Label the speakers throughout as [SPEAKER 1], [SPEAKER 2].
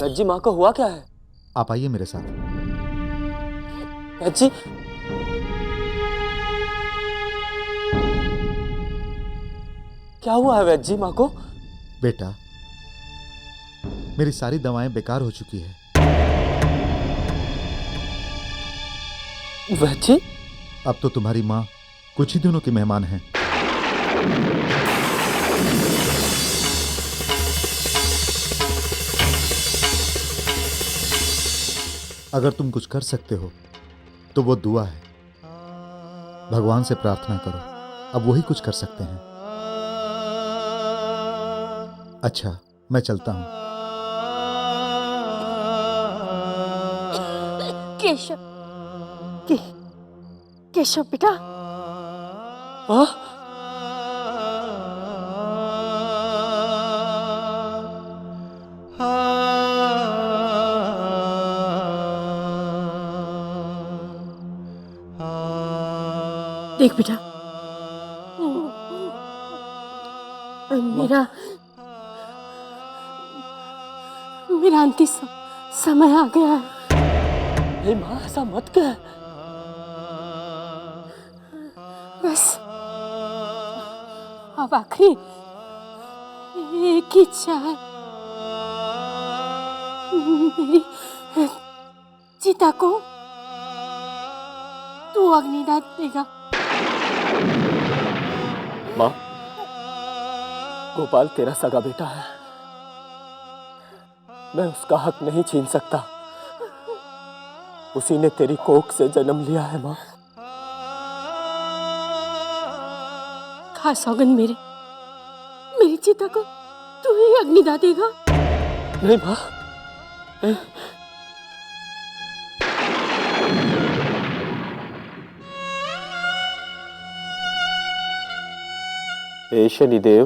[SPEAKER 1] वैद्य माँ को हुआ क्या है?
[SPEAKER 2] आप आइए मेरे साथ।
[SPEAKER 1] वैद्य, क्या हुआ है वैद्य माँ को?
[SPEAKER 2] बेटा, मेरी सारी दवाएं बेकार हो चुकी है।
[SPEAKER 1] वैद्य,
[SPEAKER 2] अब तो तुम्हारी माँ कुछ ही दिनों की मेहमान हैं। अगर तुम कुछ कर सकते हो तो वो दुआ है। भगवान से प्रार्थना करो, अब वही कुछ कर सकते हैं। अच्छा, मैं चलता हूं।
[SPEAKER 3] केशव, केशव बेटा।
[SPEAKER 1] हाँ?
[SPEAKER 3] देख बेटा, मेरा अंतिम समय आ गया है।
[SPEAKER 1] नहीं माँ, ऐसा मत कह।
[SPEAKER 3] बस अब आखिरी एक ही इच्छा है, मेरी चिता को तू अग्निदान देगा।
[SPEAKER 1] माँ, गोपाल तेरा सगा बेटा है, मैं उसका हक नहीं छीन सकता। उसी ने तेरी कोख से जन्म लिया है माँ।
[SPEAKER 3] खा सौगंध मेरी चिता को तू ही अग्निदान देगा।
[SPEAKER 1] नहीं माँ, नहीं। हे शनिदेव,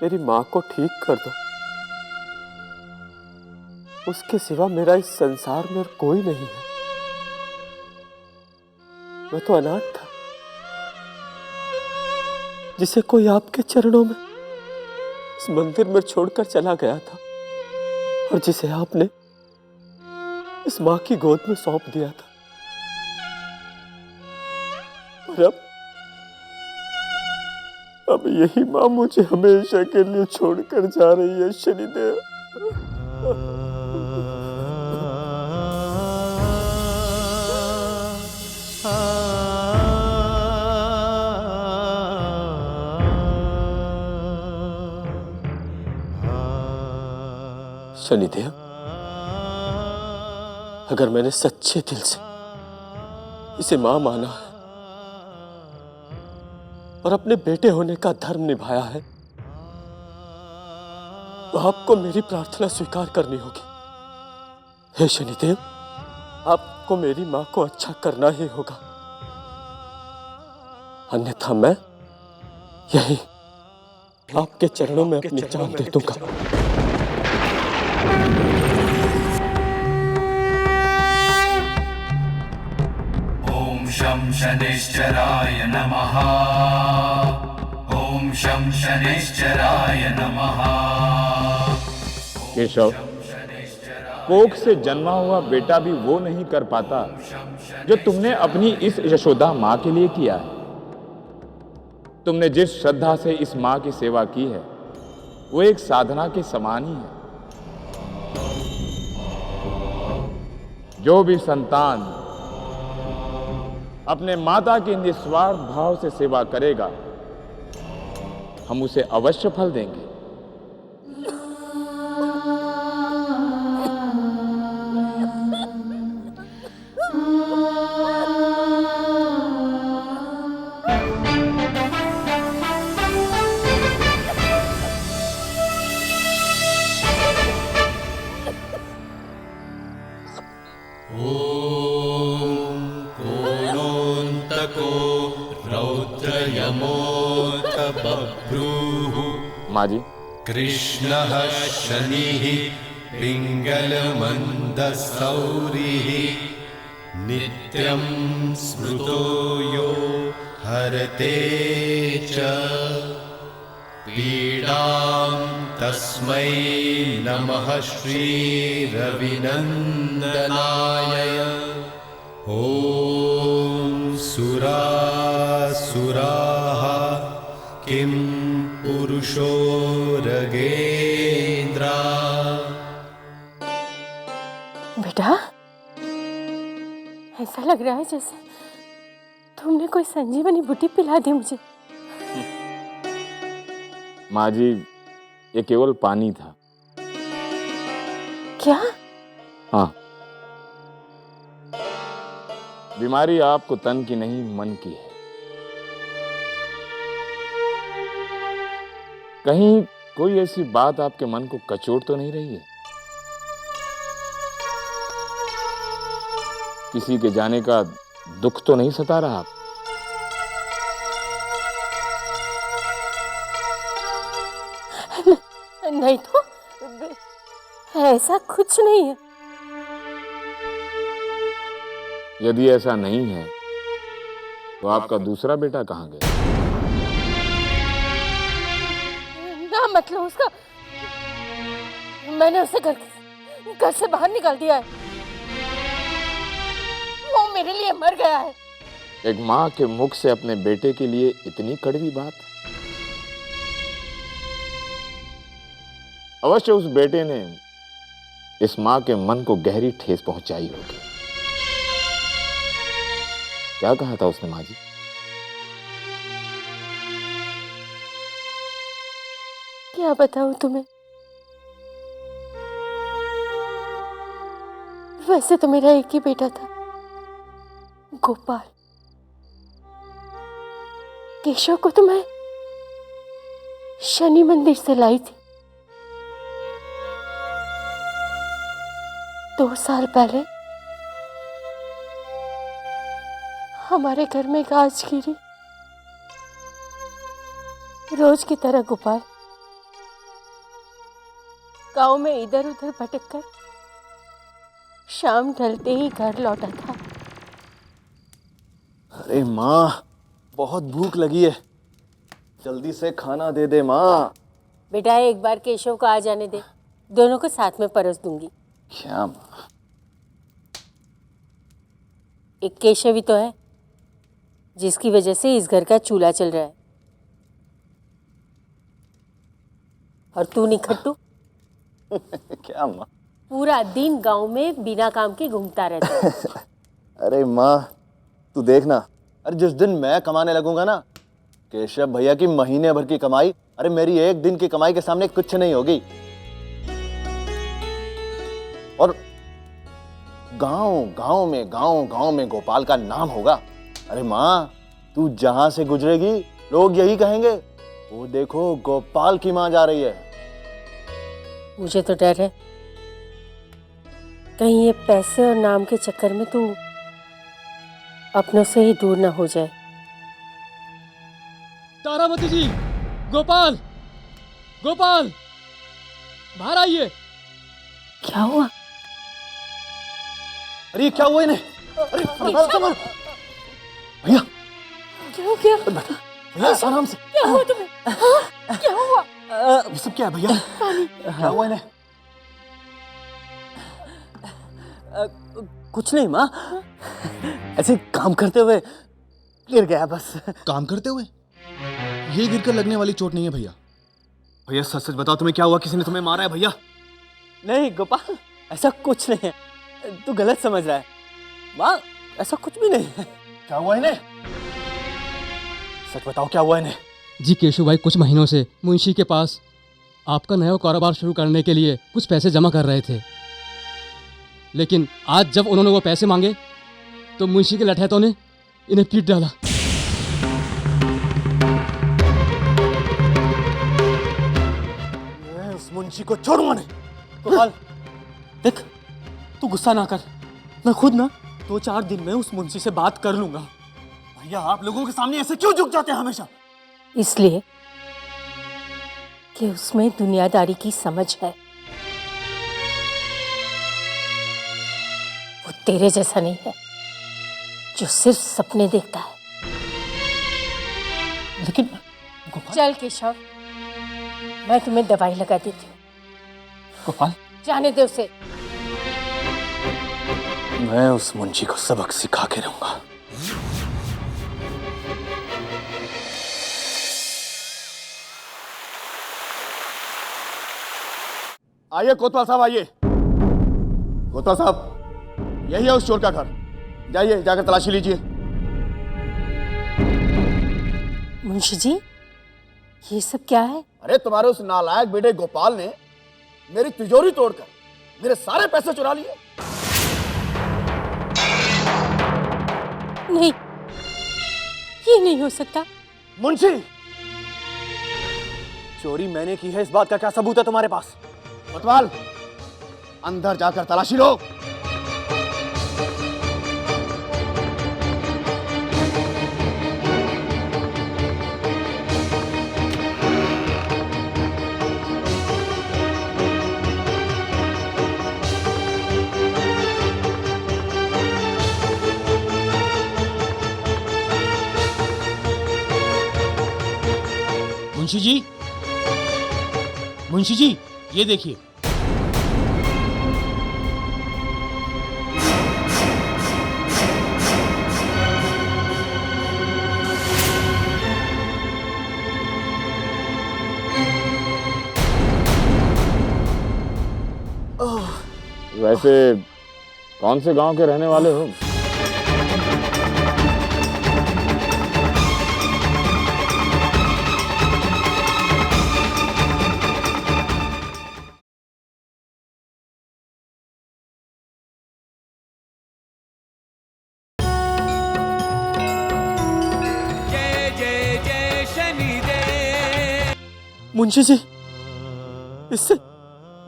[SPEAKER 1] मेरी माँ को ठीक कर दो। उसके सिवा मेरा इस संसार में और कोई नहीं है। मैं तो अनाथ था, जिसे कोई आपके चरणों में इस मंदिर में छोड़कर चला गया था, और जिसे आपने इस माँ की गोद में सौंप दिया था। और अब यही माँ मुझे हमेशा के लिए छोड़कर जा रही है शनिदेव। शनिदेव, अगर मैंने सच्चे दिल से इसे मां माना है और अपने बेटे होने का धर्म निभाया है, तो आपको मेरी प्रार्थना स्वीकार करनी होगी। हे शनिदेव, आपको मेरी मां को अच्छा करना ही होगा, अन्यथा मैं यही आपके चरणों में अपनी जान दे दूंगा।
[SPEAKER 4] ओम शं शनिश्चराय नमः। ओम शं शनिश्चराय नमः।
[SPEAKER 5] केशव, कोख से जन्मा हुआ बेटा भी वो नहीं कर पाता जो तुमने अपनी इस यशोदा माँ के लिए किया है। तुमने जिस श्रद्धा से इस माँ की सेवा की है, वो एक साधना के समान ही है। जो भी संतान अपने माता की निस्वार्थ भाव से सेवा करेगा, हम उसे अवश्य फल देंगे। माँ जी,
[SPEAKER 4] कृष्णः शनिः पिङ्गलमन्दसौरिः नित्यं स्मृतो यो हरते च। पीडां तस्मै नमः श्रीरविनन्दनाय। ॐ सुरासुराः किं पुरुषो रगेन्द्रा।
[SPEAKER 3] बेटा, ऐसा लग रहा है जैसे तुमने कोई संजीवनी बूटी पिला दी मुझे।
[SPEAKER 5] माँ जी, ये केवल पानी था।
[SPEAKER 3] क्या?
[SPEAKER 5] हाँ, बीमारी आपको तन की नहीं मन की है। कहीं कोई ऐसी बात आपके मन को कचोट तो नहीं रही है? किसी के जाने का दुख तो नहीं सता रहा आप?
[SPEAKER 3] नहीं तो ऐसा कुछ नहीं है।
[SPEAKER 5] यदि ऐसा नहीं है तो आपका दूसरा बेटा कहाँ गया?
[SPEAKER 3] ना मतलब उसका, मैंने उसे घर से बाहर निकाल दिया है। वो मेरे लिए मर गया है।
[SPEAKER 5] एक माँ के मुख से अपने बेटे के लिए इतनी कड़वी बात? अवश्य उस बेटे ने इस माँ के मन को गहरी ठेस पहुंचाई होगी। क्या कहा था उसने माँ जी?
[SPEAKER 3] क्या बताऊं तुम्हें? वैसे तो मेरा एक ही बेटा था, गोपाल। केशव को तो मैं शनि मंदिर से लाई थी। 2 साल पहले हमारे घर में गाज गिरी। रोज की तरह गोपाल गांव में इधर उधर भटक कर शाम ढलते ही घर लौटा था।
[SPEAKER 1] अरे माँ, बहुत भूख लगी है, जल्दी से खाना दे दे माँ।
[SPEAKER 3] बेटा, एक बार केशव को आ जाने दे, दोनों को साथ में परोस दूंगी।
[SPEAKER 1] क्या माँ?
[SPEAKER 3] एक केशव ही तो है जिसकी वजह से इस घर का चूल्हा चल रहा है। और तू निखट्टू
[SPEAKER 1] क्या माँ?
[SPEAKER 3] पूरा दिन गांव में बिना काम के घूमता रहता है।
[SPEAKER 1] अरे माँ, तू देखना, अरे जिस दिन मैं कमाने लगूंगा ना, केशव भैया की महीने भर की कमाई, अरे मेरी एक दिन की कमाई के सामने कुछ नहीं होगी। और गांव में गोपाल का नाम होगा। अरे माँ, तू जहां से गुजरेगी लोग यही कहेंगे, वो देखो गोपाल की माँ जा रही है।
[SPEAKER 3] मुझे तो डर है कहीं ये पैसे और नाम के चक्कर में तू अपनों से ही दूर ना हो जाए।
[SPEAKER 6] तारामती जी, गोपाल, गोपाल, बाहर आइए।
[SPEAKER 3] क्या हुआ?
[SPEAKER 1] अरे क्या हुआ इन्हें? अरे संभाल भैया,
[SPEAKER 3] क्या हो गया?
[SPEAKER 1] भैया आराम से।
[SPEAKER 3] क्या हुआ तुम्हें? हाँ? क्या हुआ?
[SPEAKER 1] ये सब क्या है भैया? क्या हुआ इन्हें? कुछ नहीं माँ, ऐसे काम करते हुए गिर गया बस।
[SPEAKER 7] काम करते हुए? ये गिरकर लगने वाली चोट नहीं है भैया।
[SPEAKER 1] भैया सच सच बताओ, तुम्हें क्या हुआ? किसी ने तुम्हें मारा है भैया? नहीं गोपाल, ऐसा कुछ नहीं है, तू गलत समझ रहा है। माँ, ऐसा कुछ भी नहीं है। क्या हुआ इन्हें? सच बताओ, क्या हुआ इन्हें?
[SPEAKER 6] जी केशव भाई कुछ महीनों से मुंशी के पास आपका नया कारोबार शुरू करने के लिए कुछ पैसे जमा कर रहे थे, लेकिन आज जब उन्होंने वो पैसे मांगे तो मुंशी के लठैतों ने इन्हें पीट डाला।
[SPEAKER 1] मैं उस मुंशी को छोड़ूंगा नहीं। गोपाल देख, तू गुस्सा ना कर, मैं खुद ना 2-4 दिन में उस मुंशी से बात कर लूंगा। भैया आप लोगों के सामने ऐसे क्यों झुक जाते हैं हमेशा?
[SPEAKER 3] इसलिए कि उसमें दुनियादारी की समझ है। वो तेरे जैसा नहीं है जो सिर्फ सपने देखता है।
[SPEAKER 1] लेकिन गोपाल,
[SPEAKER 3] चल केशव, मैं तुम्हें दवाई लगा देती हूँ।
[SPEAKER 1] गोपाल,
[SPEAKER 3] जाने दे उसे।
[SPEAKER 1] मैं उस मुंशी को सबक सिखा के रहूंगा।
[SPEAKER 7] आइए कोतवाल साहब, आइए। कोतवाल साहब, यही है उस चोर का घर। जाइए, जाकर तलाशी लीजिए।
[SPEAKER 3] मुंशी जी, ये सब क्या है?
[SPEAKER 7] अरे तुम्हारे उस नालायक बेटे गोपाल ने मेरी तिजोरी तोड़कर मेरे सारे पैसे चुरा लिए।
[SPEAKER 3] नहीं, ये नहीं हो सकता।
[SPEAKER 1] मुंशी, चोरी मैंने की है, इस बात का क्या सबूत है तुम्हारे पास?
[SPEAKER 7] कोतवाल, अंदर जाकर तलाशी लो।
[SPEAKER 8] मुंशी जी, मुंशी जी, ये देखिए।
[SPEAKER 5] वैसे कौन से गांव के रहने वाले हो?
[SPEAKER 1] मुंशी जी, इससे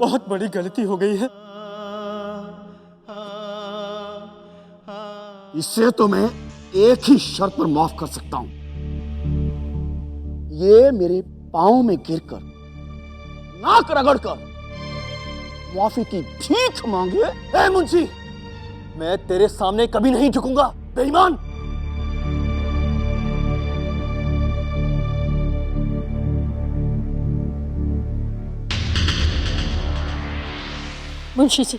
[SPEAKER 1] बहुत बड़ी गलती हो गई है।
[SPEAKER 7] इससे तो मैं एक ही शर्त पर माफ कर सकता हूं। ये मेरे पांव में गिरकर, नाक रगड़कर माफी की भीख मांगे।
[SPEAKER 1] ए मुंशी, मैं तेरे सामने कभी नहीं झुकूंगा, बेईमान।
[SPEAKER 3] मुंशी जी,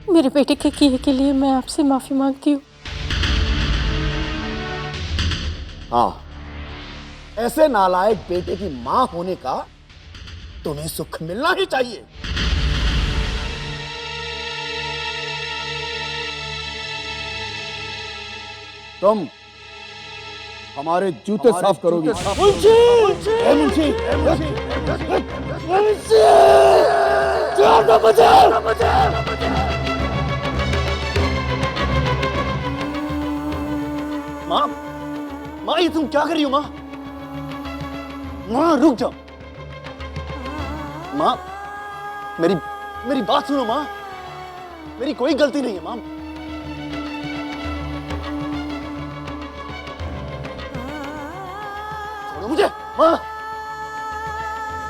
[SPEAKER 3] मेरे बेटे के किए के लिए मैं आपसे माफी मांगती हूँ।
[SPEAKER 7] हाँ, ऐसे नालायक बेटे की मां होने का तुम्हें सुख मिलना ही चाहिए। तुम हमारे जूते साफ करोगी। मुंशी! ए मुंशी! मुंशी! जान ना बचा!
[SPEAKER 1] माँ, माँ, ये तुम क्या कर रही हो माँ? माँ, रुक जाओ। माँ, मेरी बात सुनो माँ। मेरी कोई गलती नहीं है माँ। छोड़ो मुझे माँ।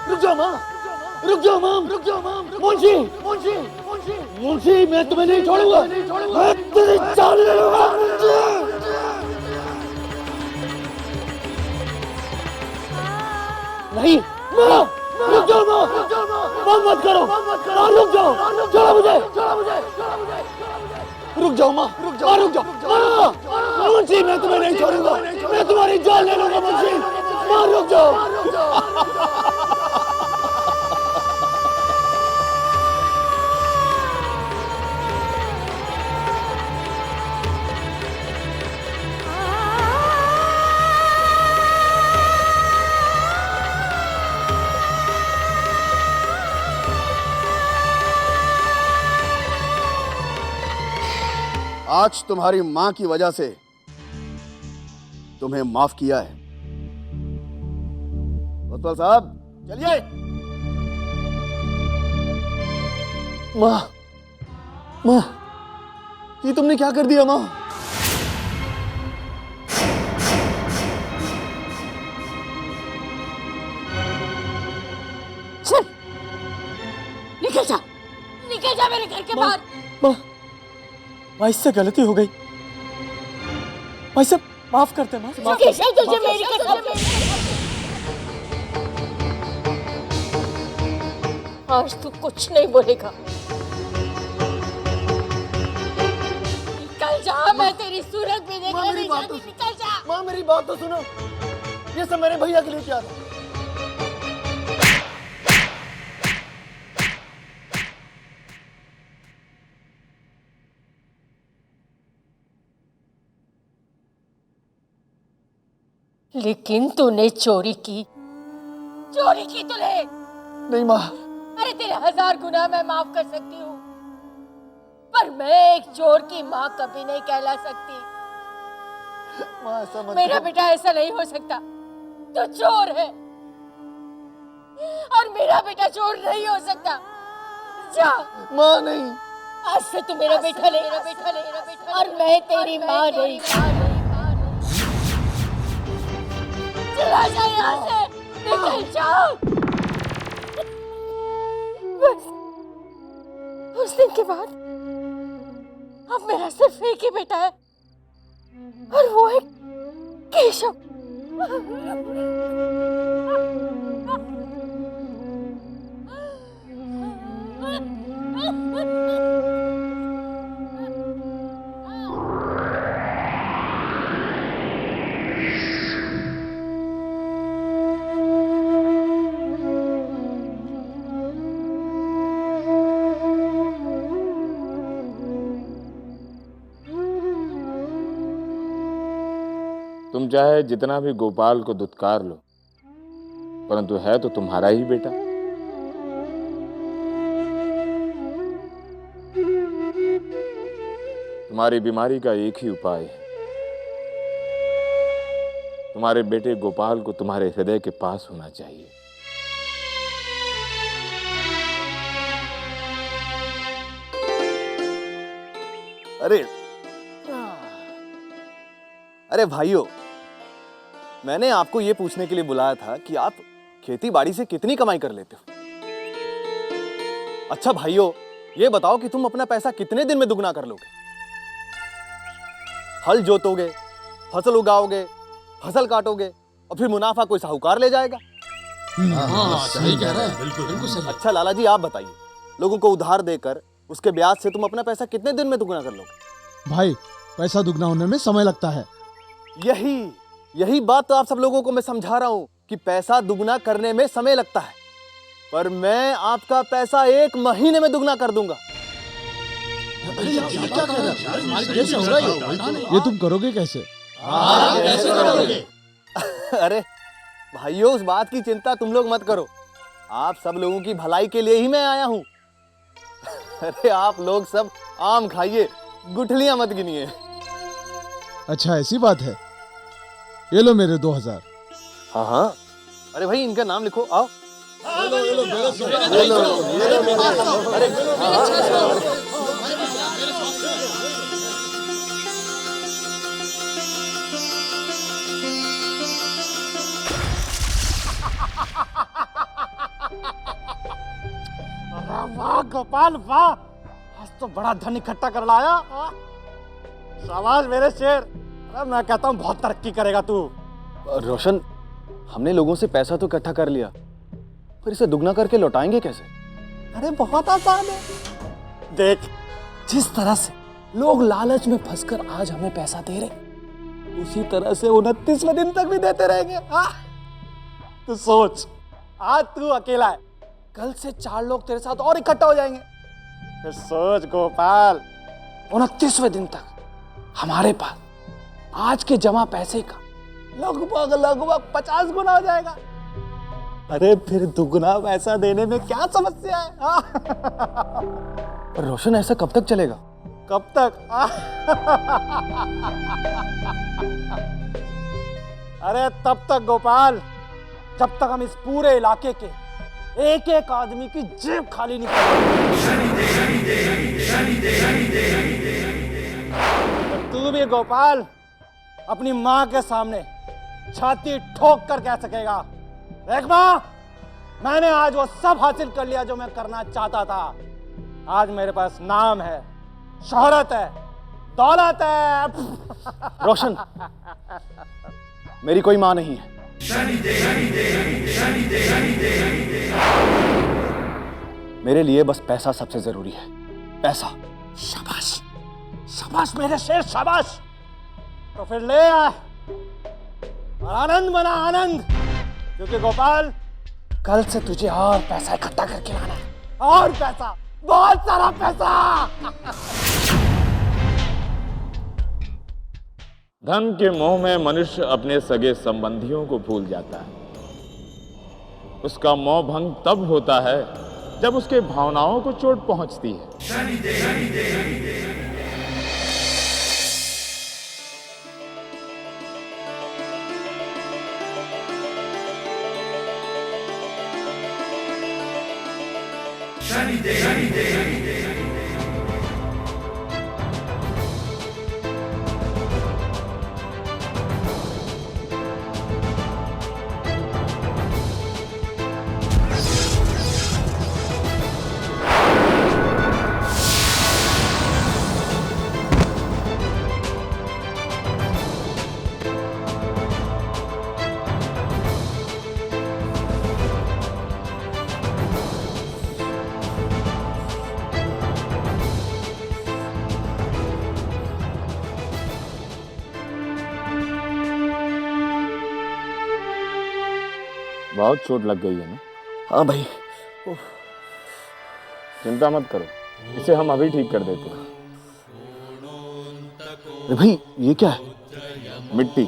[SPEAKER 1] रुक जाओ माँ, रुक जाओ माँ, रुक जाओ माँ। मुंशी, मुंशी, मुंशी, मुंशी, मैं तुम्हें नहीं छोड़ूंगा। मैं तेरी जान ले लूंगा मुंशी। नहीं, माँ, रुक जाओ माँ, माँ मत करो, माँ रुक जाओ, छोड़ो मुझे, रुक जाओ माँ, माँ रुक जाओ, माँ, मुंशी मैं तुम्हें नहीं छोड़ूंगा, मैं तुम्हारी जान ले लूंगा मुंशी, माँ रुक जाओ।
[SPEAKER 7] आज तुम्हारी मां की वजह से तुम्हें माफ किया है। कोतवाल साहब, चलिए।
[SPEAKER 1] माँ, माँ, ये तुमने क्या कर दिया माँ?
[SPEAKER 3] चल, निकल जा, निकल जा मेरे घर के बाहर।
[SPEAKER 1] माँ, माँ, इससे गलती हो गई। भाई साहब, माफ करते हैं माँ।
[SPEAKER 3] तुझे मेरी कसम। आज तू कुछ नहीं बोलेगा। निकल जा, मैं तेरी सूरत भी देखने नहीं जाती। निकल जा।
[SPEAKER 7] माँ मेरी बात तो सुनो, ये सब मेरे भैया के लिए क्या था?
[SPEAKER 3] लेकिन तूने चोरी की तूने।
[SPEAKER 7] नहीं माँ,
[SPEAKER 3] अरे तेरे 1000 गुनाह मैं माफ कर सकती हूँ, पर मैं एक चोर की माँ कभी नहीं कहला सकती।
[SPEAKER 7] माँ ऐसा मत
[SPEAKER 3] मेरा
[SPEAKER 7] करो।
[SPEAKER 3] बेटा ऐसा नहीं हो सकता। तू चोर है और मेरा बेटा चोर नहीं हो सकता। जा।
[SPEAKER 7] माँ नहीं,
[SPEAKER 3] आज से तू मेरा बेटा नहीं, और मैं तेरी माँ नहीं। चला जा यहाँ से, निकल जा। बस उस दिन के बाद अब मेरा सिर्फ एक ही बेटा है, और वो है केशव।
[SPEAKER 5] तुम चाहे जितना भी गोपाल को दुत्कार लो, परंतु है तो तुम्हारा ही बेटा। तुम्हारी बीमारी का एक ही उपाय है, तुम्हारे बेटे गोपाल को तुम्हारे हृदय के पास होना चाहिए।
[SPEAKER 9] अरे भाइयों, मैंने आपको ये पूछने के लिए बुलाया था कि आप खेती बाड़ी से कितनी कमाई कर लेते हो। अच्छा भाइयों, ये बताओ कि तुम अपना पैसा कितने दिन में दुगना कर लोगे? हल जोतोगे, फसल उगाओगे, फसल काटोगे और फिर मुनाफा कोई साहूकार ले जाएगा।
[SPEAKER 8] सही कह रहा है, बिल्कुल सही।
[SPEAKER 9] अच्छा लाला जी, आप बताइए, लोगों को उधार देकर उसके ब्याज से तुम अपना पैसा कितने दिन में दुगना कर लोगे?
[SPEAKER 10] भाई, पैसा दुगना होने में समय लगता है।
[SPEAKER 9] यही बात तो आप सब लोगों को मैं समझा रहा हूं कि पैसा दुगना करने में समय लगता है, पर मैं आपका पैसा 1 महीने में दुगना कर दूंगा।
[SPEAKER 10] ये तुम करोगे कैसे?
[SPEAKER 8] कैसे करोगे?
[SPEAKER 9] अरे भाइयों, उस बात की चिंता तुम लोग मत करो, आप सब लोगों की भलाई के लिए ही मैं आया हूं। अरे आप लोग सब आम खाइए, गुठलियां मत गिनिए।
[SPEAKER 10] अच्छा, ऐसी बात है। ये लो मेरे 2000।
[SPEAKER 9] हाँ हाँ, अरे भाई इनका नाम लिखो, आओ।
[SPEAKER 7] वाह गोपाल वाह, आज तो बड़ा धन इकट्ठा कर लाया। शाबाश मेरे शेर। अरे मैं कहता हूँ बहुत तरक्की करेगा तू।
[SPEAKER 9] रोशन, हमने लोगों से पैसा तो इकट्ठा कर लिया, पर इसे दुगना करके लौटाएंगे कैसे?
[SPEAKER 7] अरे बहुत आसान है। देख, जिस तरह से लोग लालच में फंसकर आज हमें पैसा दे रहे, उसी तरह से 29वें दिन तक भी देते रहेंगे। तू सोच, आज तू अकेला है, कल से 4 लोग तेरे साथ और इकट्ठा हो जाएंगे। फिर सोच गोपाल, 29वें दिन तक हमारे पास आज के जमा पैसे का लगभग 50 गुना हो जाएगा। अरे फिर दुगना पैसा देने में क्या समस्या है?
[SPEAKER 9] पर रोशन, ऐसा कब तक चलेगा?
[SPEAKER 7] कब तक? अरे तब तक गोपाल, जब तक हम इस पूरे इलाके के एक एक आदमी की जेब खाली नहीं करेंगे। तू भी गोपाल अपनी माँ के सामने छाती ठोक कर कह सकेगा, देख माँ, मैंने आज वो सब हासिल कर लिया जो मैं करना चाहता था। आज मेरे पास नाम है, शोहरत है, दौलत है।
[SPEAKER 9] रोशन, मेरी कोई माँ नहीं है। मेरे लिए बस पैसा सबसे जरूरी है, पैसा।
[SPEAKER 7] शाबाश, शाबाश मेरे शेर, शाबाश। तो फिर ले आ और आनंद मना, आनंद। क्योंकि गोपाल, कल से तुझे और पैसा इकट्ठा करके लाना है, और पैसा, बहुत सारा पैसा।
[SPEAKER 5] धन के मोह में मनुष्य अपने सगे संबंधियों को भूल जाता है। उसका मोह भंग तब होता है जब उसके भावनाओं को चोट पहुंचती है। बहुत चोट लग गई है ना?
[SPEAKER 9] हाँ भाई।
[SPEAKER 5] चिंता मत करो, इसे हम अभी ठीक कर देते हैं।
[SPEAKER 9] अरे भाई, ये क्या है?
[SPEAKER 5] मिट्टी।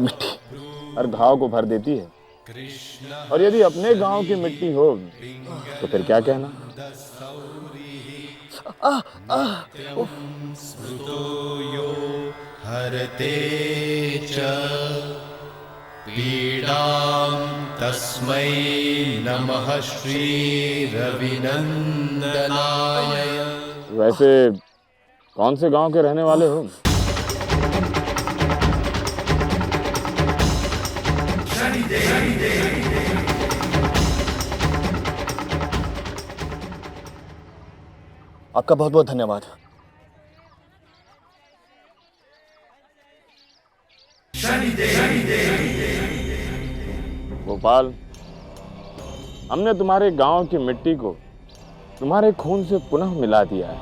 [SPEAKER 9] मिट्टी
[SPEAKER 5] हर घाव को भर देती है, और यदि अपने गांव की मिट्टी हो तो फिर क्या कहना।
[SPEAKER 4] स्मृतो यो हरते च पीडां तस्मै नमः श्री रविनंदनाय।
[SPEAKER 5] वैसे कौन से गांव के रहने वाले हो?
[SPEAKER 9] आपका बहुत बहुत धन्यवाद।
[SPEAKER 5] गोपाल, हमने तुम्हारे गांव की मिट्टी को तुम्हारे खून से पुनः मिला दिया है।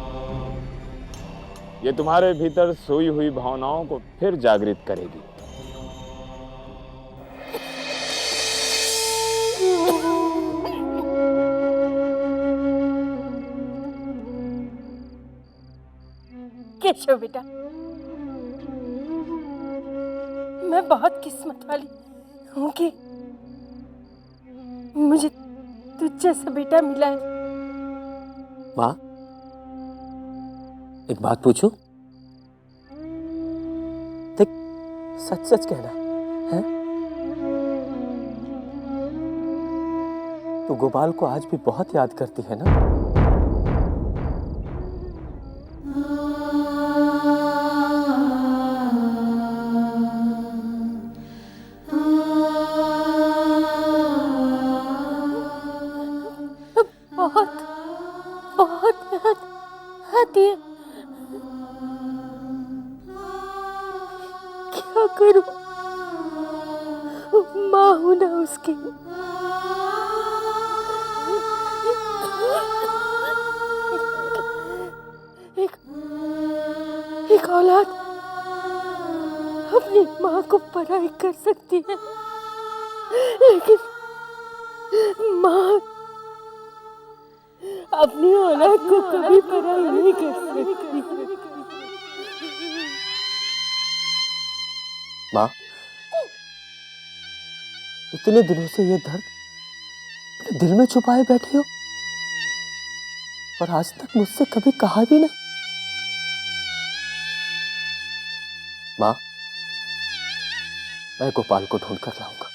[SPEAKER 5] ये तुम्हारे भीतर सोई हुई भावनाओं को फिर जागृत करेगी।
[SPEAKER 3] केशव बेटा, मैं बहुत किस्मत वाली हूँ कि मुझे तुझ जैसा बेटा मिला है।
[SPEAKER 1] माँ, एक बात पूछूं? देख, सच सच कहना है, तू गोपाल को आज भी बहुत याद करती है ना?
[SPEAKER 3] बहुत बहुत याद आती है। क्या करूं, माँ हूं ना उसकी। एक औलाद अपनी माँ को पराई कर सकती है, लेकिन माँ अपनी औलाद को कभी पराई नहीं कर सकती।
[SPEAKER 1] माँ, इतने दिनों से ये दर्द अपने दिल में छुपाए बैठे हो और आज तक मुझसे कभी कहा भी ना। माँ, मैं गोपाल को ढूंढ कर लाऊंगा।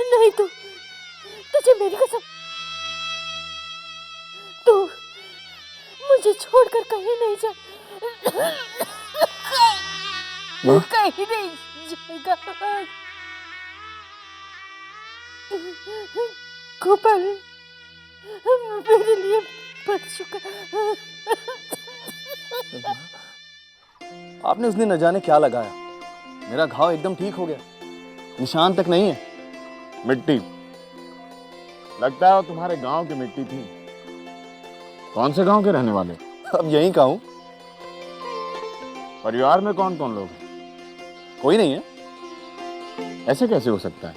[SPEAKER 3] नहीं, तुझे मेरी कसम, तू मुझे छोड़कर कहीं नहीं जा, कहीं नहीं जाएगा। गोपाल मेरे लिए मर चुका।
[SPEAKER 9] आपने उस दिन न जाने क्या लगाया, मेरा घाव एकदम ठीक हो गया निशान तक नहीं है।
[SPEAKER 5] मिट्टी, लगता है वो तुम्हारे गांव की मिट्टी थी। कौन से गांव के रहने वाले?
[SPEAKER 9] अब यहीं का हूं।
[SPEAKER 5] परिवार में कौन कौन लोग हैं?
[SPEAKER 9] कोई नहीं है।
[SPEAKER 5] ऐसे कैसे हो सकता है?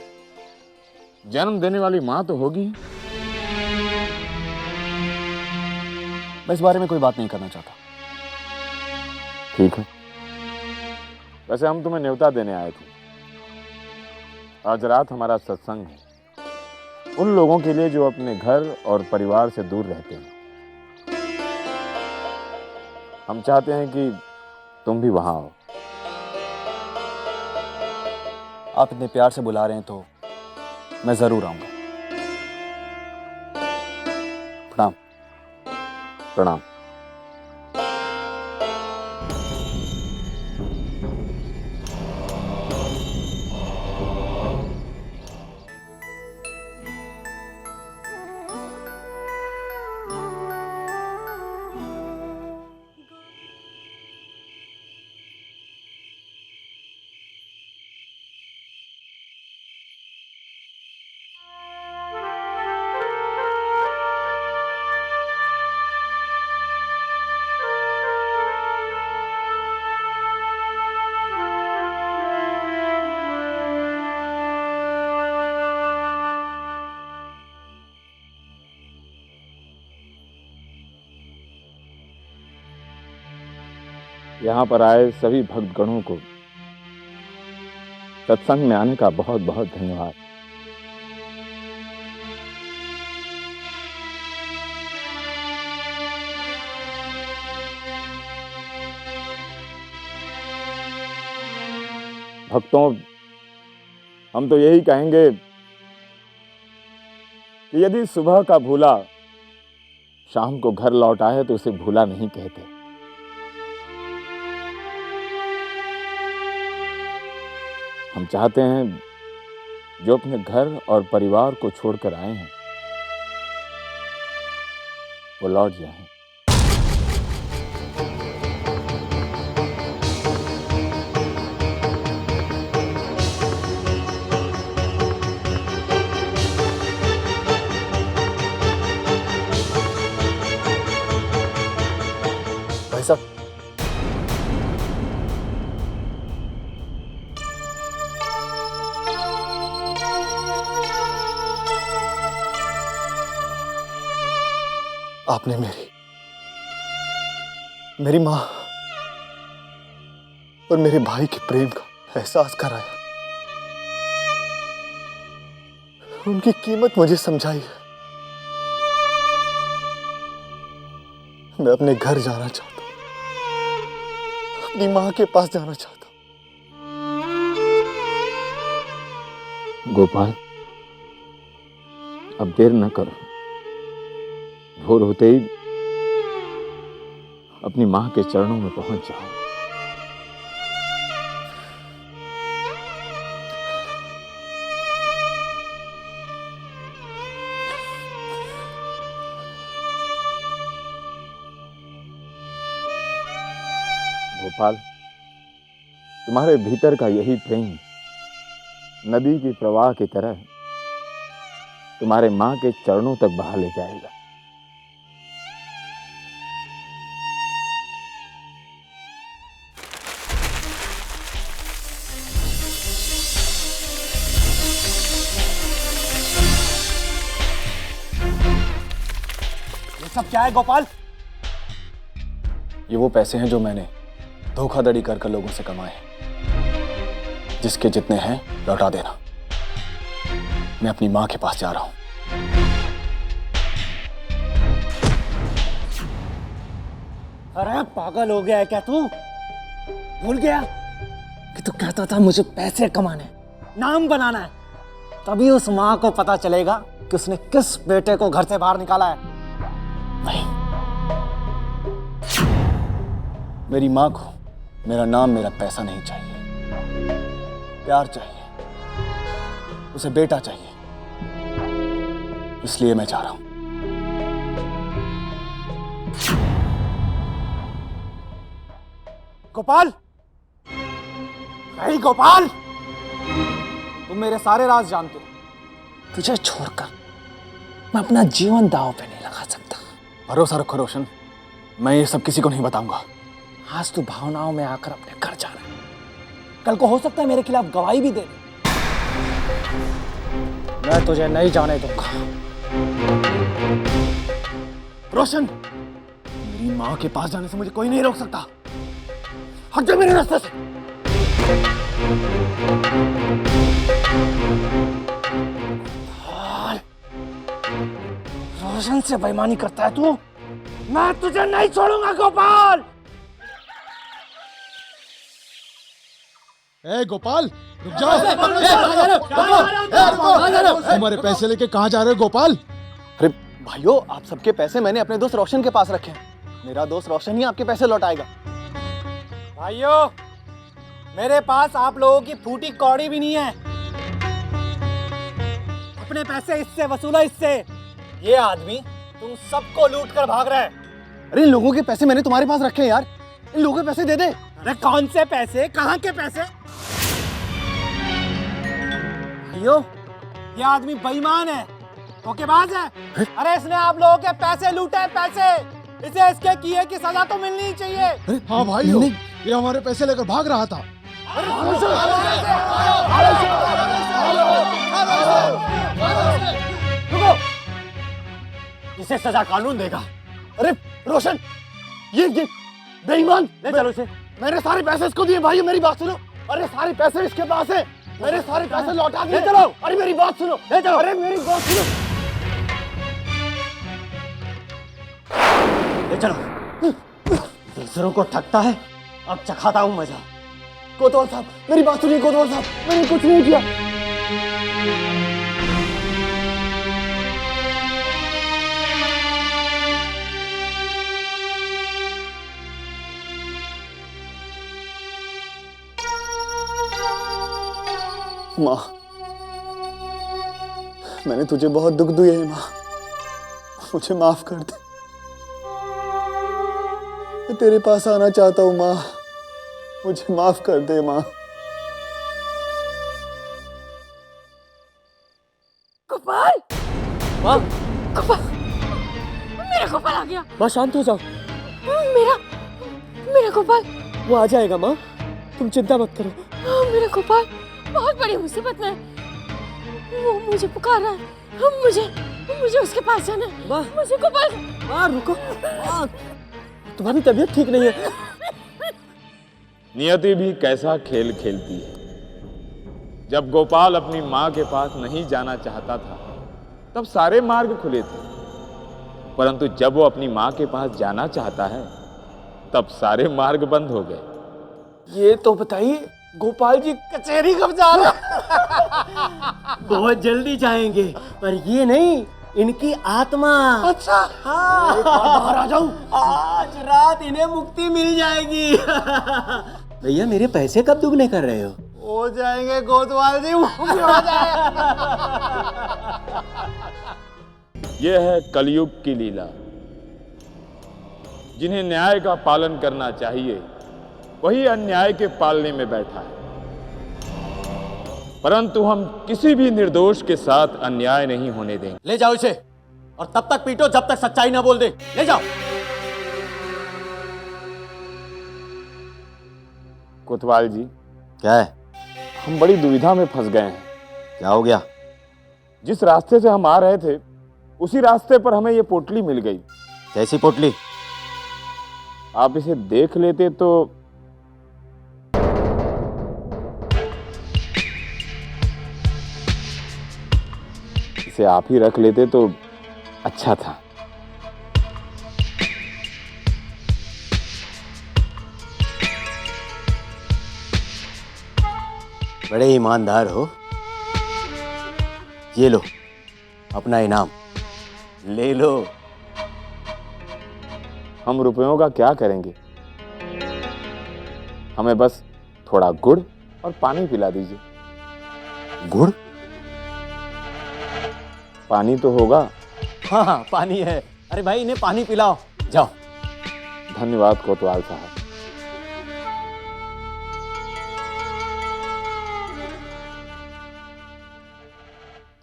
[SPEAKER 5] जन्म देने वाली माँ तो होगी।
[SPEAKER 9] मैं इस बारे में कोई बात नहीं करना चाहता।
[SPEAKER 5] ठीक है। वैसे हम तुम्हें न्योता देने आए थे। आज रात हमारा सत्संग है उन लोगों के लिए जो अपने घर और परिवार से दूर रहते हैं। हम चाहते हैं कि तुम भी वहां आओ।
[SPEAKER 9] आप इतने प्यार से बुला रहे हैं तो मैं जरूर आऊंगा। प्रणाम।
[SPEAKER 5] प्रणाम। यहाँ पर आए सभी भक्तगणों को सत्संग में आने का बहुत बहुत धन्यवाद। भक्तों, हम तो यही कहेंगे कि यदि सुबह का भूला शाम को घर लौट आए तो उसे भूला नहीं कहते। हम चाहते हैं जो अपने घर और परिवार को छोड़कर आए हैं वो लौट जाएं।
[SPEAKER 9] भाई साहब, आपने मेरी माँ और मेरे भाई के प्रेम का एहसास कराया, उनकी कीमत मुझे समझाई। मैं अपने घर जाना चाहता हूँ, अपनी माँ के पास जाना चाहता हूँ।
[SPEAKER 5] गोपाल, अब देर न करो। भोर होते ही अपनी मां के चरणों में पहुंच जाओ। गोपाल, तुम्हारे भीतर का यही प्रेम नदी की प्रवाह की तरह तुम्हारे मां के चरणों तक बहा ले जाएगा।
[SPEAKER 7] सब क्या है गोपाल?
[SPEAKER 9] ये वो पैसे हैं जो मैंने धोखाधड़ी कर लोगों से कमाए हैं। जिसके जितने हैं लौटा देना। मैं अपनी मां के पास जा रहा हूं।
[SPEAKER 7] अरे पागल हो गया है क्या तू? भूल गया कि तू कहता था मुझे पैसे कमाने, नाम बनाना है। तभी उस मां को पता चलेगा कि उसने किस बेटे को घर से बाहर निकाला है।
[SPEAKER 9] नहीं, मेरी मां को मेरा नाम, मेरा पैसा नहीं चाहिए। प्यार चाहिए, उसे बेटा चाहिए। इसलिए मैं जा रहा हूं।
[SPEAKER 7] गोपाल, नहीं गोपाल, तुम मेरे सारे राज जानते हो। तुझे छोड़कर मैं अपना जीवन दांव पे नहीं लगा सकता। भरोसा रखो रोशन, मैं ये सब किसी को नहीं बताऊंगा। आज तू भावनाओं में आकर अपने घर जा रहा है, कल को हो सकता है मेरे खिलाफ गवाही भी दे दे। मैं तुझे नहीं जाने दूंगा। रोशन, मेरी माँ के पास जाने से मुझे कोई नहीं रोक सकता। हट जा मेरे रास्ते से। रोशन से बेईमानी करता है तू? मैं तुझे नहीं छोड़ूंगा गोपाल।
[SPEAKER 10] ए गोपाल, रुक जाओ। हमारे पैसे लेके कहाँ जा रहे हो गोपाल?
[SPEAKER 9] अरे भाइयों, आप सबके पैसे मैंने अपने दोस्त रोशन के पास रखे हैं। मेरा दोस्त रोशन ही आपके पैसे लौटाएगा।
[SPEAKER 7] भाइयों, मेरे पास आप लोगों की फूटी कौड़ी भी नहीं है। अपने पैसे इससे वसूलो, इससे। ये आदमी तुम सबको लूट कर भाग रहा है।
[SPEAKER 9] अरे इन लोगों के पैसे मैंने तुम्हारे पास रखे हैं यार, इन लोगों के पैसे दे दे।
[SPEAKER 7] अरे कौन से पैसे, कहाँ के पैसे? भाइयों, ये आदमी बेईमान है, धोखेबाज है। अरे इसने आप लोगों के पैसे लूटे हैं, पैसे। इसे इसके किए की सजा तो मिलनी ही चाहिए।
[SPEAKER 10] हाँ भाई, ये हमारे पैसे लेकर भाग रहा था।
[SPEAKER 7] रुको, इसे सजा कानून देगा।
[SPEAKER 9] अरे रोशन, ये बेईमान,
[SPEAKER 7] ले चलो इसे।
[SPEAKER 9] मेरे सारे पैसे इसको दिए। भाई मेरी बात सुनो, अरे सारे पैसे इसके पास है, मेरे सारे पैसे लौटा दिए।
[SPEAKER 7] ले चलो।
[SPEAKER 9] अरे मेरी बात सुनो,
[SPEAKER 7] ले चलो।
[SPEAKER 9] अरे मेरी बात सुनो।
[SPEAKER 7] ले चलो। दूसरों को ठगता है, अब चखाता हूं मजा।
[SPEAKER 9] कोतवाल साहब, मेरी बात सुनिए। कोतवाल साहब, मैंने कुछ नहीं किया। माँ, मैंने तुझे बहुत दुख दिए है माँ, मुझे माफ कर दे। मैं तेरे पास आना चाहता हूँ माँ, मुझे माफ कर दे माँ।
[SPEAKER 3] गोपाल,
[SPEAKER 1] माँ,
[SPEAKER 3] गोपाल, मेरा गोपाल आ गया।
[SPEAKER 1] माँ शांत हो जाओ।
[SPEAKER 3] मेरा गोपाल,
[SPEAKER 1] वो आ जाएगा माँ, तुम चिंता मत करो।
[SPEAKER 3] मेरा गोपाल बहुत बड़ी मुसीबत में, वो मुझे पुकार रहा है। मुझे उसके पास जाना है।
[SPEAKER 1] माँ,
[SPEAKER 3] मुझे गोपाल।
[SPEAKER 1] माँ रुको, माँ, तुम्हारी तबीयत ठीक नहीं है।
[SPEAKER 5] नियति भी कैसा खेल खेलती है। जब गोपाल अपनी मां के पास नहीं जाना चाहता था, तब सारे मार्ग खुले थे, परंतु जब वो अपनी मां के पास जाना चाहता है, तब सारे मार्ग बंद हो गए।
[SPEAKER 7] ये तो बताइए, गोपाल जी कचहरी कब जा रहे हैं?
[SPEAKER 1] बहुत जल्दी जाएंगे, पर ये नहीं, इनकी आत्मा।
[SPEAKER 7] अच्छा,
[SPEAKER 1] हाँ,
[SPEAKER 7] बाहर आ जाऊं।
[SPEAKER 1] आज रात इन्हें मुक्ति मिल जाएगी। भैया मेरे पैसे कब दुगने कर रहे हो?
[SPEAKER 7] हो जाएंगे कोतवाल जी, हो जाएगा।
[SPEAKER 5] यह है कलयुग की लीला। जिन्हें न्याय का पालन करना चाहिए, वही अन्याय के पालने में बैठा है। परंतु हम किसी भी निर्दोष के साथ अन्याय नहीं होने देंगे।
[SPEAKER 1] ले जाओ इसे, और तब तक पीटो जब तक सच्चाई ना बोल दे। ले जाओ।
[SPEAKER 5] कोतवाल जी,
[SPEAKER 2] क्या है?
[SPEAKER 5] हम बड़ी दुविधा में फंस गए हैं।
[SPEAKER 2] क्या हो गया?
[SPEAKER 5] जिस रास्ते से हम आ रहे थे, उसी रास्ते पर हमें ये पोटली मिल गई।
[SPEAKER 2] कैसी पोटली?
[SPEAKER 5] आप इसे देख लेते तो। इसे आप ही रख लेते तो अच्छा था।
[SPEAKER 1] बड़े ईमानदार हो। ये लो अपना इनाम, ले लो।
[SPEAKER 5] हम रुपयों का क्या करेंगे? हमें बस थोड़ा गुड़ और पानी पिला दीजिए।
[SPEAKER 1] गुड़?
[SPEAKER 5] पानी तो होगा।
[SPEAKER 1] हाँ हाँ पानी है। अरे भाई इन्हें पानी पिलाओ, जाओ।
[SPEAKER 5] धन्यवाद कोतवाल साहब।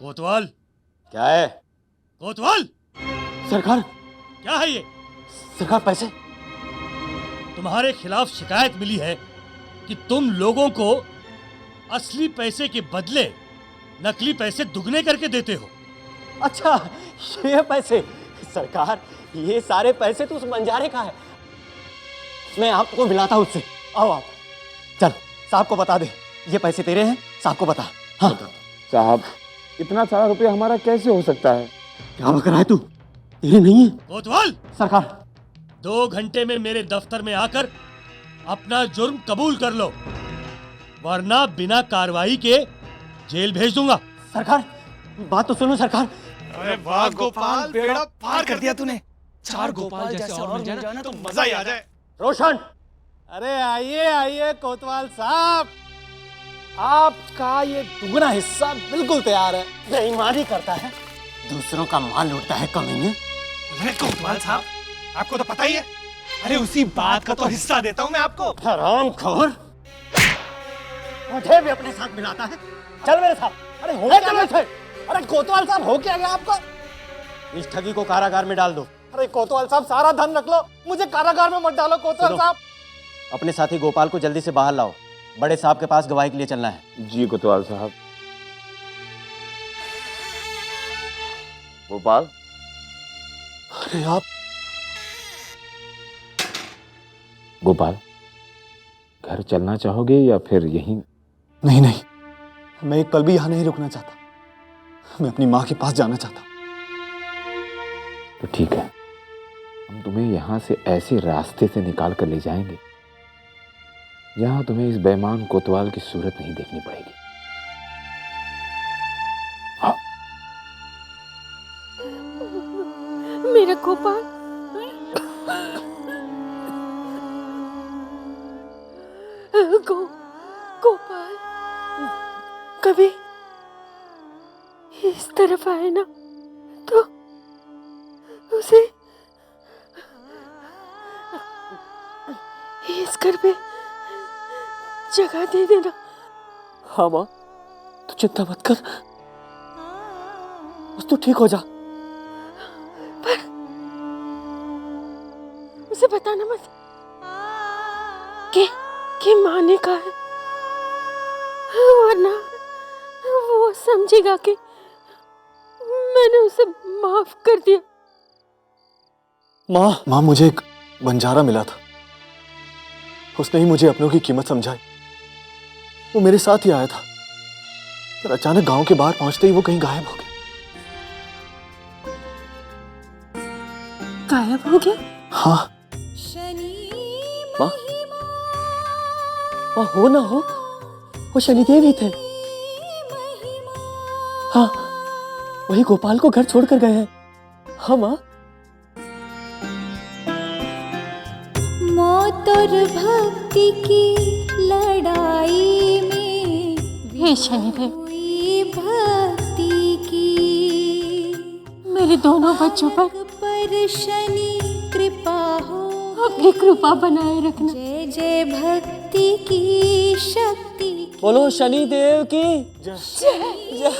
[SPEAKER 8] कोतवाल,
[SPEAKER 9] क्या है?
[SPEAKER 8] कोतवाल,
[SPEAKER 1] सरकार,
[SPEAKER 8] क्या है ये?
[SPEAKER 1] सरकार पैसे।
[SPEAKER 8] तुम्हारे खिलाफ शिकायत मिली है कि तुम लोगों को असली पैसे के बदले नकली पैसे दुगने करके देते हो।
[SPEAKER 1] अच्छा, ये पैसे। सरकार, ये सारे पैसे तो उस बंजारे का है। मैं आपको मिलाता हूँ उससे। आओ आप। चल, साहब को बता दे, ये पैसे तेरे हैं, साहब को बता। हाँ
[SPEAKER 5] साहब, इतना सारा रुपया हमारा कैसे हो सकता है?
[SPEAKER 1] क्या बक रहा है तू? तेरे नहीं है।
[SPEAKER 8] कोतवाल,
[SPEAKER 1] सरकार,
[SPEAKER 8] 2 घंटे में मेरे दफ्तर में आकर अपना जुर्म कबूल कर लो, वरना बिना कार्रवाई के जेल भेज दूंगा।
[SPEAKER 1] सरकार, बात तो सुनो सरकार।
[SPEAKER 7] अरे वाह गोपाल, बेड़ा पार कर दिया तूने। 4 गोपाल जैसे और मिल जाए ना तो मजा ही आ जाए।
[SPEAKER 1] रोशन,
[SPEAKER 7] अरे आइए आइए कोतवाल साहब, आपका ये दुगना हिस्सा बिल्कुल तैयार है।
[SPEAKER 1] बेईमानी करता है, दूसरों का माल लूटता है कमीने।
[SPEAKER 7] अरे कोतवाल साहब, आपको तो पता ही है। अरे उसी बात का तो हिस्सा देता हूँ मैं आपको।
[SPEAKER 1] हरामखोर, मुझे भी अपने साथ मिलाता है। चल मेरे साथ।
[SPEAKER 7] अरे हो क्या गया? अरे कोतवाल साहब, हो क्या गया आपका?
[SPEAKER 1] इस ठगी को कारागार में डाल दो।
[SPEAKER 7] अरे कोतवाल साहब, सारा धन रख लो, मुझे कारागार में मत डालो कोतवाल
[SPEAKER 1] सुनो।
[SPEAKER 7] साहब।
[SPEAKER 1] अपने साथी गोपाल को जल्दी से बाहर लाओ, बड़े साहब के पास गवाही के लिए चलना है।
[SPEAKER 5] जी कोतवाल साहब। गोपाल,
[SPEAKER 7] अरे आप
[SPEAKER 5] गोपाल, घर चलना चाहोगे या फिर यहीं?
[SPEAKER 7] नहीं नहीं, मैं एक पल भी यहाँ नहीं रुकना चाहता। मैं अपनी माँ के पास जाना चाहता हूँ।
[SPEAKER 5] तो ठीक है, हम तुम्हें यहाँ से ऐसे रास्ते से निकाल कर ले जाएंगे जहाँ तुम्हें इस बेईमान कोतवाल की सूरत नहीं देखनी पड़ेगी। हाँ।
[SPEAKER 3] मेरा गोपाल, गोपाल कभी इस तरफ आए ना तो उसे इस घर पे जगह दे देना।
[SPEAKER 1] हाँ माँ, तू चिंता मत कर, बस तू ठीक हो जा।
[SPEAKER 3] पर उसे बताना मत कि माँ ने कहा है, वरना वो समझेगा कि मैंने उसे माफ कर दिया।
[SPEAKER 7] माँ, मुझे एक बंजारा मिला था, उसने ही मुझे अपनों की कीमत समझाई। वो मेरे साथ ही आया था, पर अचानक गांव के बाहर पहुंचते ही वो कहीं गायब हो गया।
[SPEAKER 3] गायब हो गया?
[SPEAKER 7] हाँ
[SPEAKER 1] माँ, हो ना हो, वो शनिदेव ही थे। हाँ, वही गोपाल को घर छोड़कर गए हैं। हाँ माँ।
[SPEAKER 11] मौत और भक्ति की लड़ाई में
[SPEAKER 3] हे शनिदेव,
[SPEAKER 11] हुई भक्ति की।
[SPEAKER 3] मेरे दोनों बच्चों
[SPEAKER 11] पर शनि कृपा हो,
[SPEAKER 3] अपनी कृपा बनाए रखना।
[SPEAKER 11] जय जय भक्ति की शक्ति की।
[SPEAKER 1] बोलो शनिदेव की
[SPEAKER 3] जय।